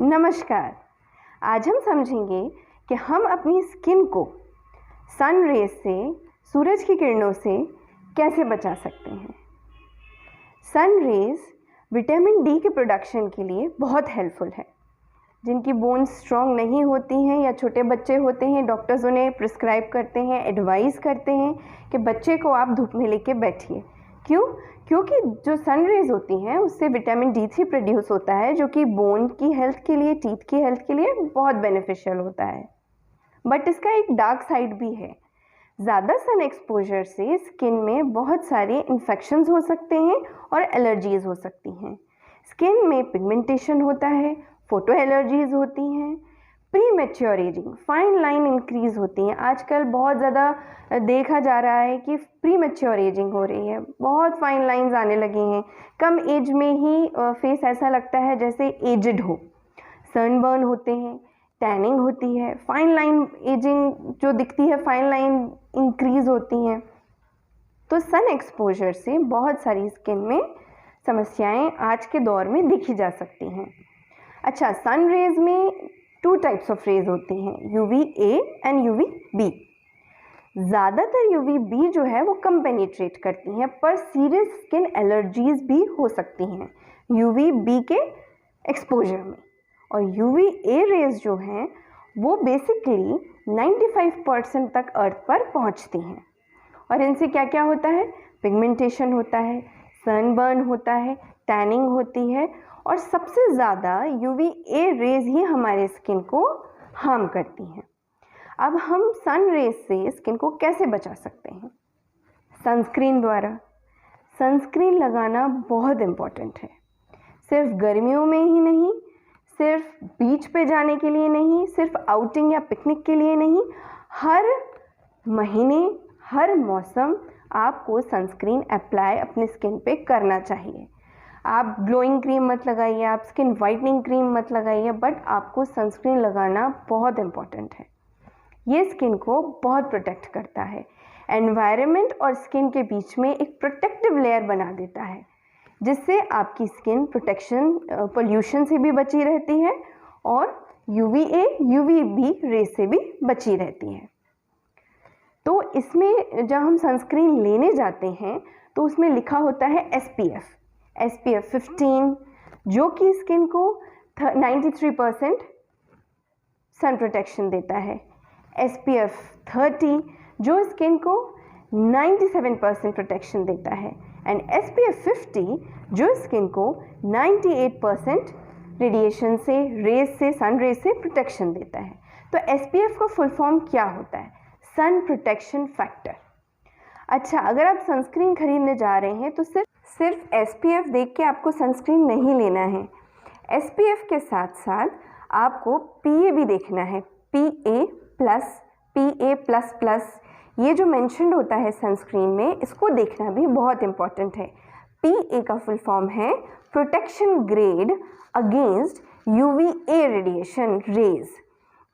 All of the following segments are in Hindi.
नमस्कार। आज हम समझेंगे कि हम अपनी स्किन को सन रेज से, सूरज की किरणों से कैसे बचा सकते हैं। सन रेज विटामिन डी के प्रोडक्शन के लिए बहुत हेल्पफुल है। जिनकी बोन्स स्ट्रॉन्ग नहीं होती हैं या छोटे बच्चे होते हैं, डॉक्टर्स उन्हें प्रिस्क्राइब करते हैं, एडवाइस करते हैं कि बच्चे को आप धूप में लेके बैठिए। क्यों? क्योंकि जो सन रेज होती हैं उससे विटामिन D3 प्रोड्यूस होता है, जो कि बोन की हेल्थ के लिए, टीथ की हेल्थ के लिए बहुत बेनिफिशियल होता है। बट इसका एक डार्क साइड भी है। ज़्यादा सन एक्सपोजर से स्किन में बहुत सारे इन्फेक्शंस हो सकते हैं और एलर्जीज़ हो सकती हैं। स्किन में पिगमेंटेशन होता है, फोटो एलर्जीज़ होती हैं, pre mature ageing, fine line increase होती हैं। आजकल बहुत ज़्यादा देखा जा रहा है कि प्री मैच्योर एजिंग हो रही है, बहुत फाइन लाइंस आने लगी हैं। कम एज में ही फेस ऐसा लगता है जैसे एजड हो। सनबर्न होते हैं, टैनिंग होती है, फाइन लाइन एजिंग जो दिखती है, फाइन लाइन इंक्रीज़ होती हैं। तो सन एक्सपोजर से बहुत सारी स्किन में समस्याएं आज के दौर में देखी जा सकती हैं। अच्छा, सन रेज में 2 टाइप्स ऑफ रेज होती हैं, UVA एंड UVB। ज़्यादातर UVB जो है वो कम पेनिट्रेट करती हैं, पर सीरियस स्किन एलर्जीज़ भी हो सकती हैं UVB के एक्सपोजर में। और UVA रेज जो हैं वो बेसिकली 95% तक अर्थ पर पहुंचती हैं। और इनसे क्या क्या होता है? पिगमेंटेशन होता है, सनबर्न होता है, टैनिंग होती है, और सबसे ज़्यादा UVA रेज ही हमारे स्किन को हार्म करती हैं। अब हम सन रेज से स्किन को कैसे बचा सकते हैं? सनस्क्रीन द्वारा। सनस्क्रीन लगाना बहुत इम्पॉर्टेंट है। सिर्फ गर्मियों में ही नहीं, सिर्फ बीच पे जाने के लिए नहीं, सिर्फ आउटिंग या पिकनिक के लिए नहीं, हर महीने, हर मौसम आपको सनस्क्रीन अप्लाई अपनी स्किन पे करना चाहिए। आप ग्लोइंग क्रीम मत लगाइए, आप स्किन वाइटनिंग क्रीम मत लगाइए, बट आपको सनस्क्रीन लगाना बहुत इम्पॉर्टेंट है। ये स्किन को बहुत प्रोटेक्ट करता है, एनवायरनमेंट और स्किन के बीच में एक प्रोटेक्टिव लेयर बना देता है, जिससे आपकी स्किन प्रोटेक्शन पोल्यूशन से भी बची रहती है और UVA, UVB रेज से भी बची रहती है। तो इसमें जब हम सनस्क्रीन लेने जाते हैं तो उसमें लिखा होता है SPF 15, जो कि स्किन को 93% सन प्रोटेक्शन देता है। SPF 30 जो स्किन को 97% प्रोटेक्शन देता है। एंड SPF 50 जो स्किन को 98% रेडिएशन से, रेज से, सन रेज से प्रोटेक्शन देता है। तो SPF का फुल फॉर्म क्या होता है? Sun protection factor. अच्छा, अगर आप सनस्क्रीन खरीदने जा रहे हैं तो सिर्फ SPF देख के आपको सनस्क्रीन नहीं लेना है। SPF के साथ साथ आपको PA भी देखना है, PA+, ये जो मेंशन्ड होता है सनस्क्रीन में, इसको देखना भी बहुत इम्पॉर्टेंट है। PA का फुल फॉर्म है protection grade against UVA radiation rays.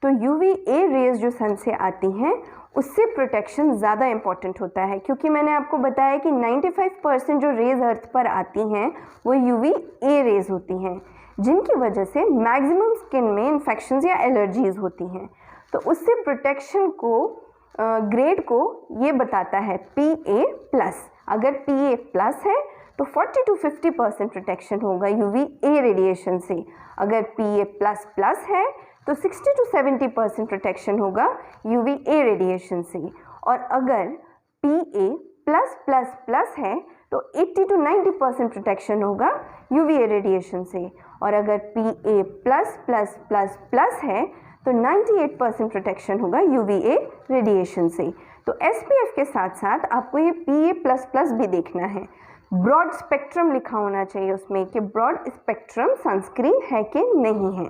तो UVA रेज जो सन से आती हैं उससे प्रोटेक्शन ज़्यादा इम्पॉर्टेंट होता है, क्योंकि मैंने आपको बताया कि 95% जो रेज अर्थ पर आती हैं वो UVA रेज होती हैं, जिनकी वजह से मैक्सिमम स्किन में इन्फेक्शंस या एलर्जीज़ होती हैं। तो उससे प्रोटेक्शन को ग्रेड को ये बताता है PA+। अगर PA+ है तो 40 to 50% प्रोटेक्शन होगा UVA रेडिएशन से। अगर PA++ है तो 60 to 70% प्रोटेक्शन होगा UVA रेडिएशन से। और अगर PA+++ है तो 80 to 90% प्रोटेक्शन होगा UVA रेडिएशन से। और अगर PA++++ है तो 98% प्रोटेक्शन होगा UVA रेडिएशन से। तो SPF के साथ साथ आपको ये PA++ भी देखना है। ब्रॉड स्पेक्ट्रम लिखा होना चाहिए उसमें कि ब्रॉड स्पेक्ट्रम सनस्क्रीन है कि नहीं है।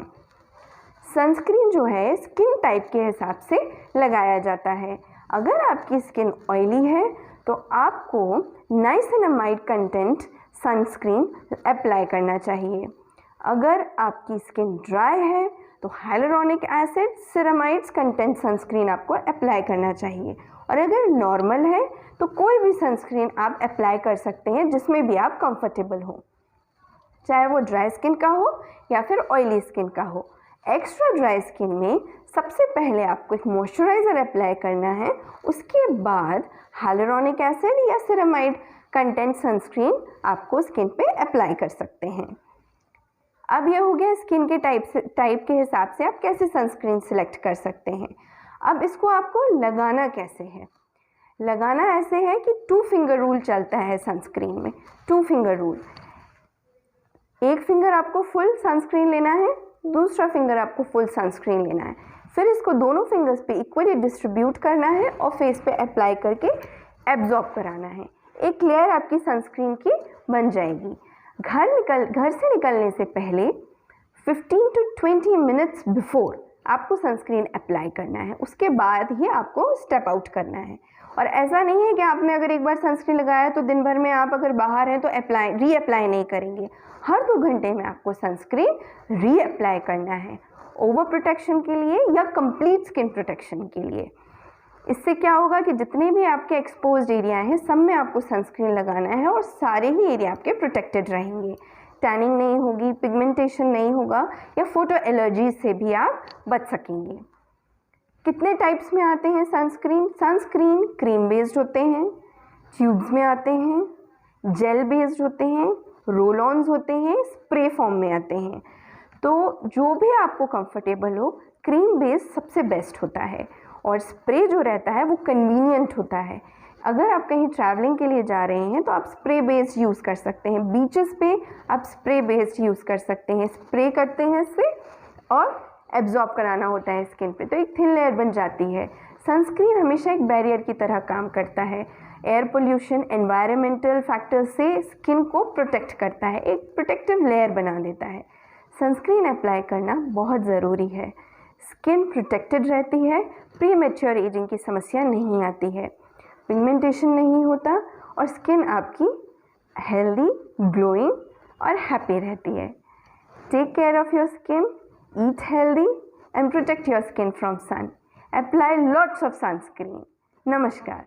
सनस्क्रीन जो है स्किन टाइप के हिसाब से लगाया जाता है। अगर आपकी स्किन ऑयली है तो आपको नाइसिनामाइड कंटेंट सनस्क्रीन अप्लाई करना चाहिए। अगर आपकी स्किन ड्राई है तो हाइलुरोनिक एसिड, सिरामाइड्स कंटेंट सनस्क्रीन आपको अप्लाई करना चाहिए। और अगर नॉर्मल है तो कोई भी सनस्क्रीन आप अप्लाई कर सकते हैं जिसमें भी आप कंफर्टेबल हो। चाहे वो ड्राई स्किन का हो या फिर ऑयली स्किन का हो। एक्स्ट्रा ड्राई स्किन में सबसे पहले आपको एक मॉइस्चराइज़र अप्लाई करना है, उसके बाद हाइलुरोनिक एसिड या सेरामाइड कंटेंट सनस्क्रीन आपको स्किन पे अप्लाई कर सकते हैं। अब यह हो गया स्किन के टाइप के हिसाब से आप कैसे सनस्क्रीन सिलेक्ट कर सकते हैं। अब इसको आपको लगाना कैसे है। लगाना ऐसे है कि 2 फिंगर रूल चलता है सनस्क्रीन में। 2 फिंगर रूल, एक फिंगर आपको फुल सनस्क्रीन लेना है, दूसरा फिंगर आपको फुल सनस्क्रीन लेना है, फिर इसको दोनों फिंगर्स पे इक्वली डिस्ट्रीब्यूट करना है और फेस पे अप्लाई करके एब्जॉर्ब कराना है। एक लेयर आपकी सनस्क्रीन की बन जाएगी। घर से निकलने से पहले 15 to 20 मिनट्स बिफोर आपको सनस्क्रीन अप्लाई करना है, उसके बाद ही आपको स्टेप आउट करना है। और ऐसा नहीं है कि आपने अगर एक बार सनस्क्रीन लगाया तो दिन भर में आप अगर बाहर हैं तो रीअप्लाई नहीं करेंगे। हर 2 घंटे में आपको सनस्क्रीन रीअप्लाई करना है, ओवर प्रोटेक्शन के लिए या कंप्लीट स्किन प्रोटेक्शन के लिए। इससे क्या होगा कि जितने भी आपके एक्सपोज्ड एरिया हैं सब में आपको सनस्क्रीन लगाना है और सारे ही एरिया आपके प्रोटेक्टेड रहेंगे। टैनिंग नहीं होगी, पिगमेंटेशन नहीं होगा या फोटो एलर्जी से भी आप बच सकेंगे। कितने टाइप्स में आते हैं सनस्क्रीन? सनस्क्रीन क्रीम बेस्ड होते हैं, ट्यूब्स में आते हैं, जेल बेस्ड होते हैं, रोल ऑन्स होते हैं, स्प्रे फॉर्म में आते हैं। तो जो भी आपको कंफर्टेबल हो, क्रीम बेस्ड सबसे बेस्ट होता है और स्प्रे जो रहता है वो कन्वीनियंट होता है। अगर आप कहीं ट्रैवलिंग के लिए जा रहे हैं तो आप स्प्रे बेस्ड यूज़ कर सकते हैं। बीचेस पे आप स्प्रे बेस्ड यूज़ कर सकते हैं। स्प्रे करते हैं इससे और एब्जॉर्ब कराना होता है स्किन पे, तो एक थिन लेयर बन जाती है। सनस्क्रीन हमेशा एक बैरियर की तरह काम करता है। एयर पोल्यूशन, एनवायरमेंटल फैक्टर्स से स्किन को प्रोटेक्ट करता है, एक प्रोटेक्टिव लेयर बना देता है। सनस्क्रीन अप्लाई करना बहुत ज़रूरी है। स्किन प्रोटेक्टेड रहती है, प्री मैच्योर एजिंग की समस्या नहीं आती है, पिगमेंटेशन नहीं होता और स्किन आपकी हेल्दी, ग्लोइंग और हैप्पी रहती है। Take care of your skin, eat healthy and protect your skin from sun. Apply lots of sunscreen. Namaskar.